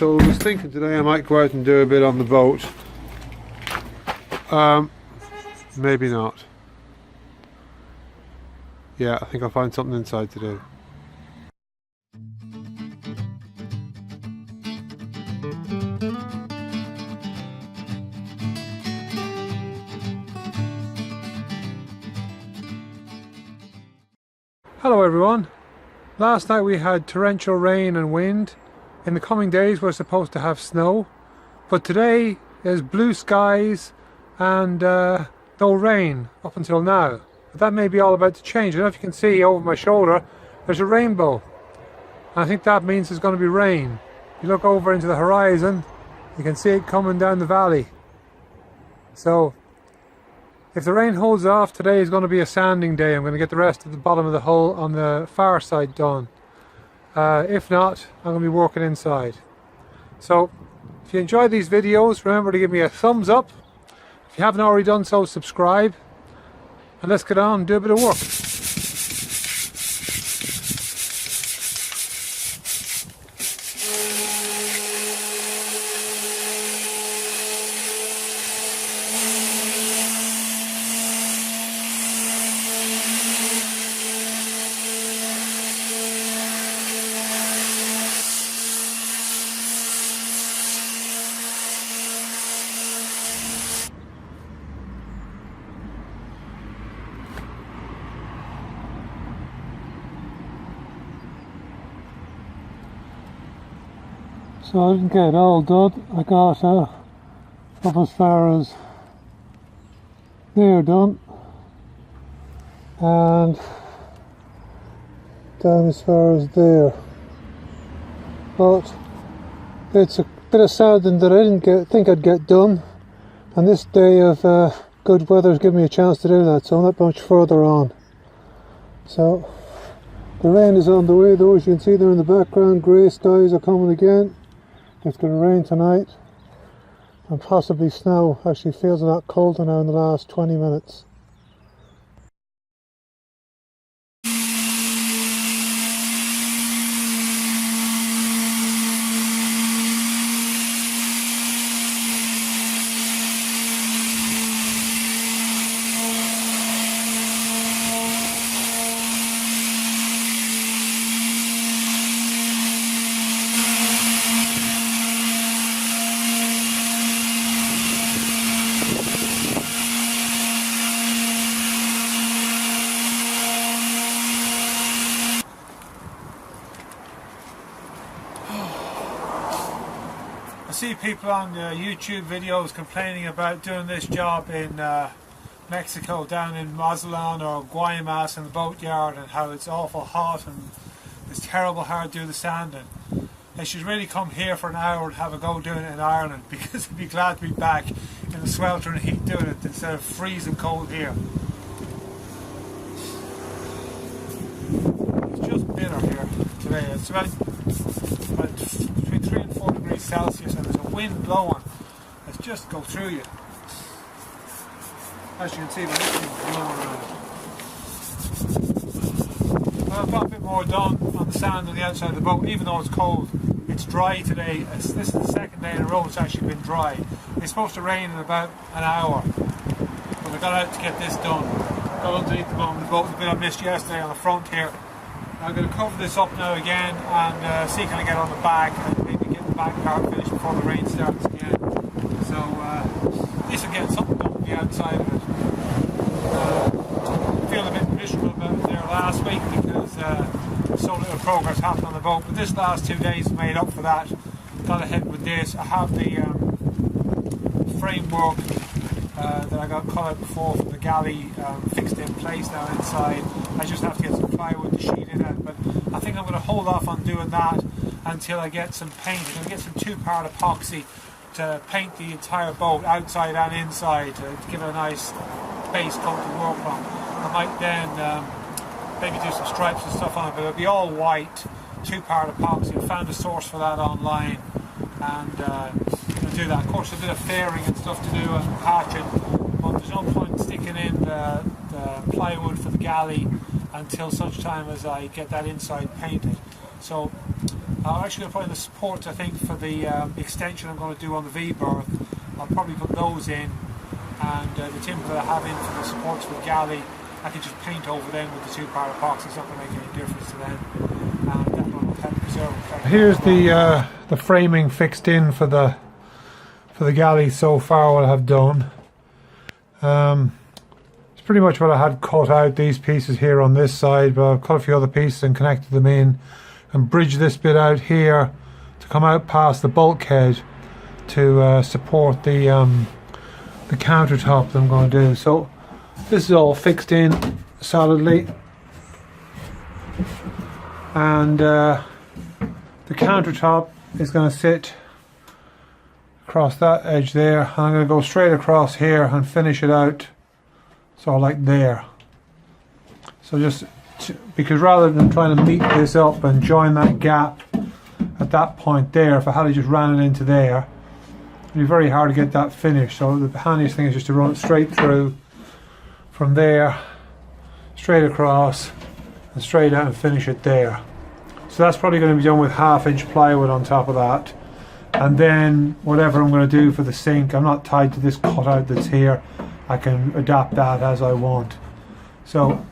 So I was thinking today I might go out and do a bit on the boat. Maybe not. Yeah, I think I'll find something inside to do. Hello everyone. Last night we had torrential rain and wind. In the coming days we're supposed to have snow, but today there's blue skies and no rain up until now. But that may be all about to change. I don't know if you can see over my shoulder there's a rainbow, and I think that means there's going to be rain. If you look over into the horizon you can see it coming down the valley. So if the rain holds off, today is going to be a sanding day. I'm going to get the rest of the bottom of the hull on the far side done. If not, I'm going to be working inside. So if you enjoy these videos, remember to give me a thumbs up. If you haven't already done so, subscribe. And let's get on and do a bit of work. So I didn't get it all done. I got up as far as there done, and down as far as there. But it's a bit of sanding that I didn't think I'd get done, and this day of good weather has given me a chance to do that, so I'm not much further on. So the rain is on the way though, as you can see there in the background. Grey skies are coming again. It's going to rain tonight and possibly snow. Actually feels a lot colder now in the last 20 minutes. I see people on YouTube videos complaining about doing this job in Mexico, down in Mazatlan or Guaymas in the boatyard, and how it's awful hot and it's terrible hard to do the sanding. They should really come here for an hour and have a go doing it in Ireland, because I'd be glad to be back in the sweltering heat doing it instead of freezing cold here. It's just bitter here today. It's about between 3 and 4 degrees Celsius, and there's a wind blowing that's just go through you. As you can see, the wind is blowing around. Well, I've got a bit more done on the sand on the outside of the boat. Even though it's cold, it's dry today. This is the second day in a row it's actually been dry. It's supposed to rain in about an hour, but I got out to get this done. Got underneath the bottom of the boat. There's a bit I missed yesterday on the front here. I'm going to cover this up now again and see can I get on the back and maybe get the back part finished before the rain starts again. So at least I'm getting something done on the outside of it. I feel a bit miserable about it there last week because so little progress happened on the boat, but this last 2 days made up for that. Got ahead with this. I have the framework that I got cut out before from the galley fixed in place now inside. I just have to get some plywood to sheet in it, but I think I'm going to hold off on doing that until I get some paint. I'm going to get some 2-part epoxy to paint the entire boat outside and inside to give it a nice base coat to work on. I might then maybe do some stripes and stuff on it, but it'll be all white 2-part epoxy. I found a source for that online, and I'll do that. Of course, a bit of fairing and stuff to do and patching, but there's no point sticking in the plywood for the galley until such time as I get that inside painted. So I'm actually going to put in the supports, I think, for the extension I'm going to do on the V-berth. I'll probably put those in, and the timbers that I have in for the supports for the galley, I can just paint over them with the 2 para epoxy. It's not going to make any difference to them, and that will help preserve. Here's the framing fixed in for the galley so far. What I have done, it's pretty much what I had cut out. These pieces here on this side, but I've cut a few other pieces and connected them in, and bridge this bit out here to come out past the bulkhead to support the countertop that I'm going to do. So this is all fixed in solidly, and the countertop is going to sit across that edge there, and I'm going to go straight across here and finish it out so like there. So just because rather than trying to meet this up and join that gap at that point there, if I had just ran it into there, it'd be very hard to get that finished. So the handiest thing is just to run it straight through from there, straight across and straight out and finish it there. So that's probably going to be done with 1/2 inch plywood on top of that. And then whatever I'm going to do for the sink, I'm not tied to this cutout that's here. I can adapt that as I want. So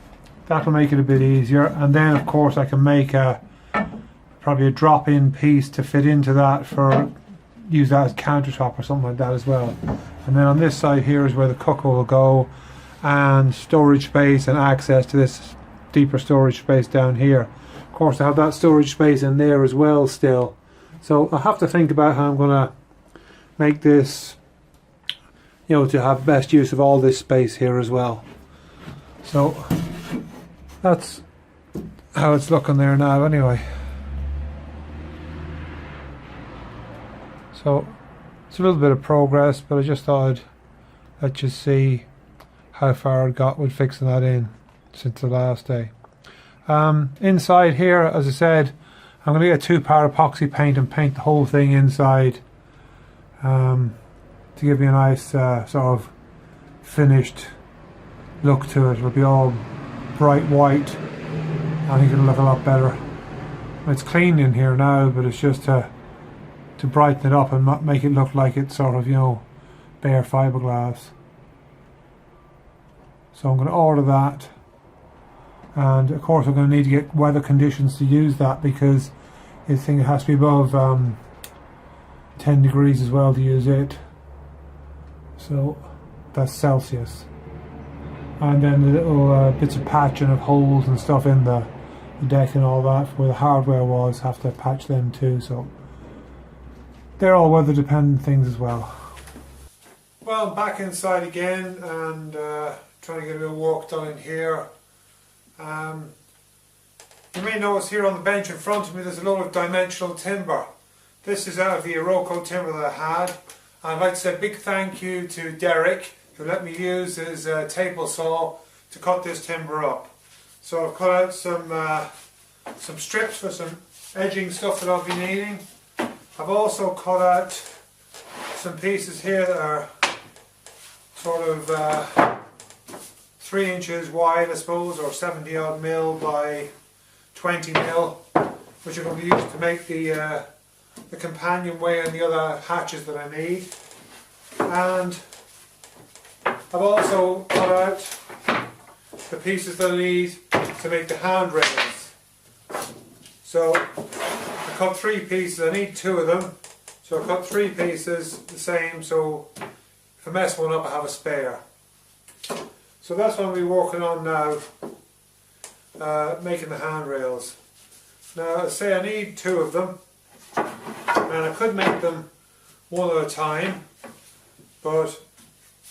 that'll make it a bit easier. And then of course I can make probably a drop-in piece to fit into that, for use that as countertop or something like that as well. And then on this side here is where the cooker will go, and storage space and access to this deeper storage space down here. Of course I have that storage space in there as well still. So I have to think about how I'm going to make this, you know, to have best use of all this space here as well. So that's how it's looking there now anyway. So it's a little bit of progress, but I just thought I'd let you see how far I got with fixing that in since the last day. Inside here, as I said, I'm going to get 2 para epoxy paint and paint the whole thing inside to give me a nice sort of finished look to it. It'll be all bright white. I think it'll look a lot better. It's clean in here now, but it's just to brighten it up and make it look like it's sort of, you know, bare fiberglass. So I'm going to order that, and of course I'm going to need to get weather conditions to use that, because this thing has to be above 10 degrees as well to use it. So that's Celsius. And then the little bits of patching of holes and stuff in the deck and all that where the hardware was, have to patch them too. So they're all weather dependent things as well. Well, I'm back inside again, and trying to get a bit of work done in here. You may notice here on the bench in front of me there's a lot of dimensional timber. This is out of the Iroko timber that I had. I'd like to say a big thank you to Derek, who let me use his table saw to cut this timber up. So I've cut out some strips for some edging stuff that I'll be needing. I've also cut out some pieces here that are sort of 3 inches wide, I suppose, or 70 odd mil by 20 mil, which are going to be used to make the companionway and the other hatches that I need. And I've also cut out the pieces that I need to make the handrails. So I cut 3 pieces, I need 2 of them, so I cut 3 pieces the same, so if I mess one up I have a spare. So that's what we're working on now, making the handrails. Now I say I need 2 of them, and I could make them one at a time, but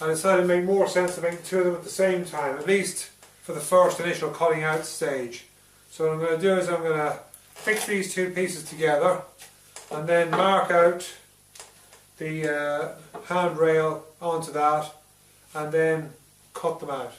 I decided it made more sense to make 2 of them at the same time, at least for the first initial cutting out stage. So what I'm going to do is I'm going to fix these 2 pieces together and then mark out the handrail onto that and then cut them out.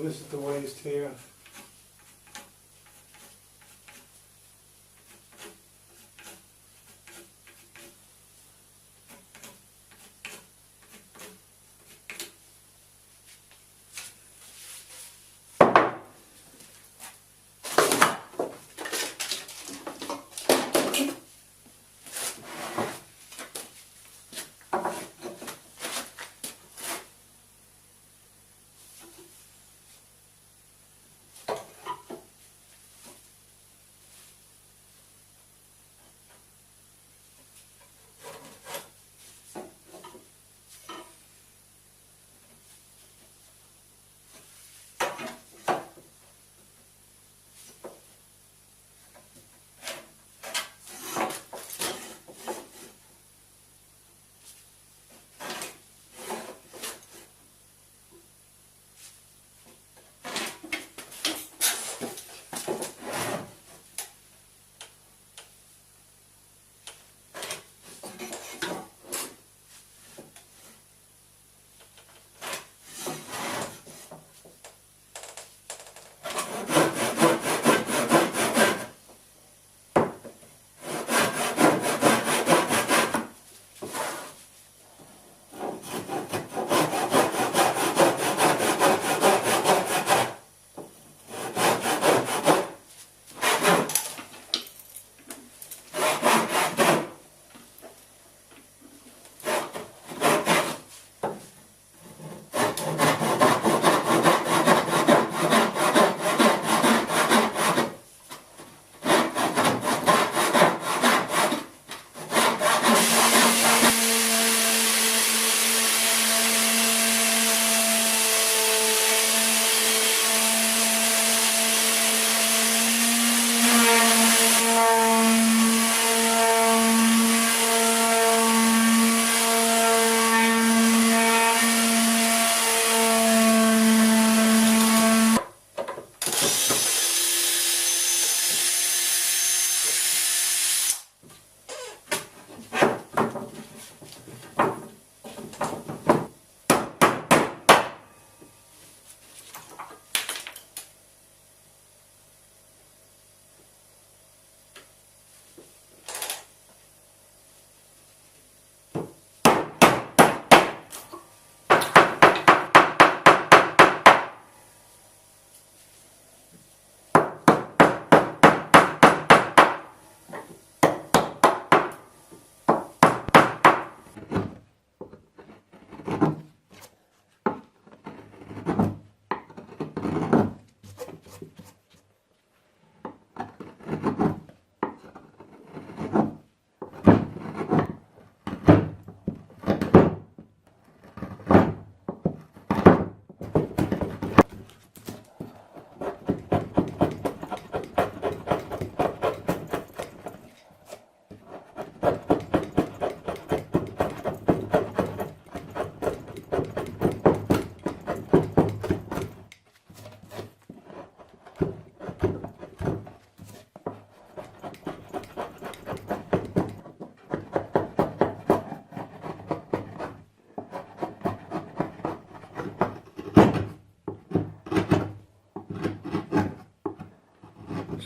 So this is the waste here.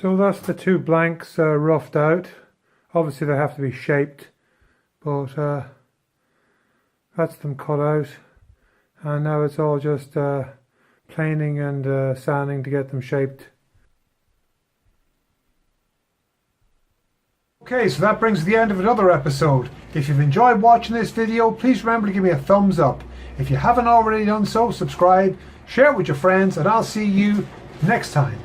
So that's the two blanks roughed out. Obviously they have to be shaped, but that's them cut out, and now it's all just planing and sanding to get them shaped. Okay, so that brings the end of another episode. If you've enjoyed watching this video, please remember to give me a thumbs up. If you haven't already done so, subscribe, share it with your friends, and I'll see you next time.